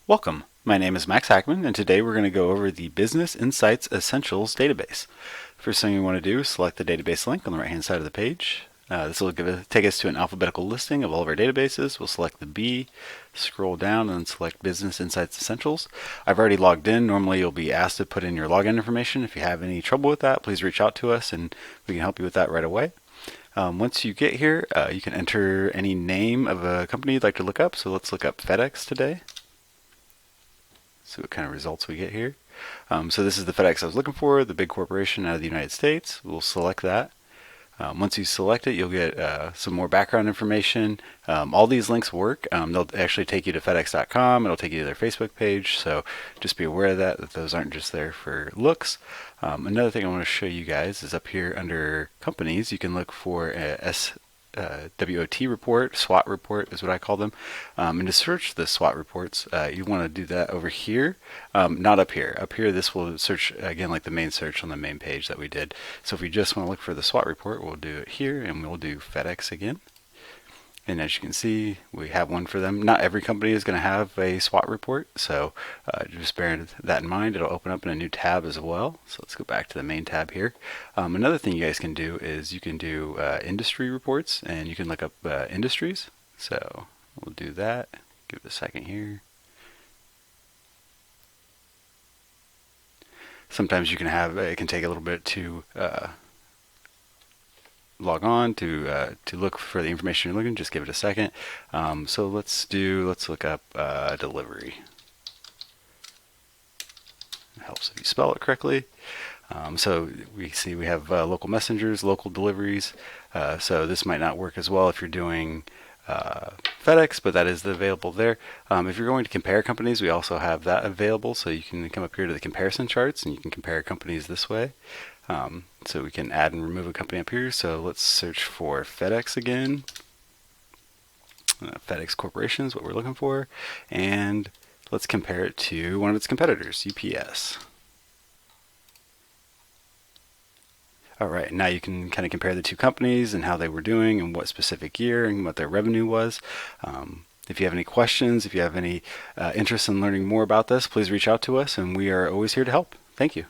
Welcome. My name is Max Hackman, and today we're going to go over the Business Insights Essentials database. First thing you want to do is select the database link on the right-hand side of the page. This will take us to an alphabetical listing of all of our databases. We'll select the B, scroll down, and then select Business Insights Essentials. I've already logged in. Normally, you'll be asked to put in your login information. If you have any trouble with that, please reach out to us, and we can help you with that right away. Once you get here, you can enter any name of a company you'd like to look up. So let's look up FedEx today. See what kind of results we get here. So this is the FedEx I was looking for, the big corporation out of the United States. We'll select that. Once you select it, you'll get some more background information. All these links work. They'll actually take you to FedEx.com. It'll take you to their Facebook page. So just be aware of that those aren't just there for looks. Another thing I want to show you guys is up here under companies. You can look for WOT report, SWOT report is what I call them. And to search the SWOT reports, you want to do that over here, not up here. Up here, this will search again like the main search on the main page that we did. So if we just want to look for the SWOT report, we'll do it here, and we'll do FedEx again. And as you can see, we have one for them. Not every company is going to have a SWOT report, so just bear that in mind. It'll open up in a new tab as well. So let's go back to the main tab here. Another thing you guys can do is you can do industry reports, and you can look up industries. So we'll do that. Give it a second here. Sometimes you can have, it can take a little bit to log on to look for the information you're looking. Just give it a second. So let's look up delivery. It helps if you spell it correctly. So we see we have local messengers, local deliveries. So this might not work as well if you're doing FedEx, but that is available there. If you're going to compare companies, we also have that available. So you can come up here to the comparison charts, and you can compare companies this way. So we can add and remove a company up here. So let's search for FedEx again. FedEx Corporation is what we're looking for. And let's compare it to one of its competitors, UPS. All right, now you can kind of compare the two companies and how they were doing and what specific year and what their revenue was. If you have any questions, if you have any interest in learning more about this, please reach out to us, and we are always here to help. Thank you.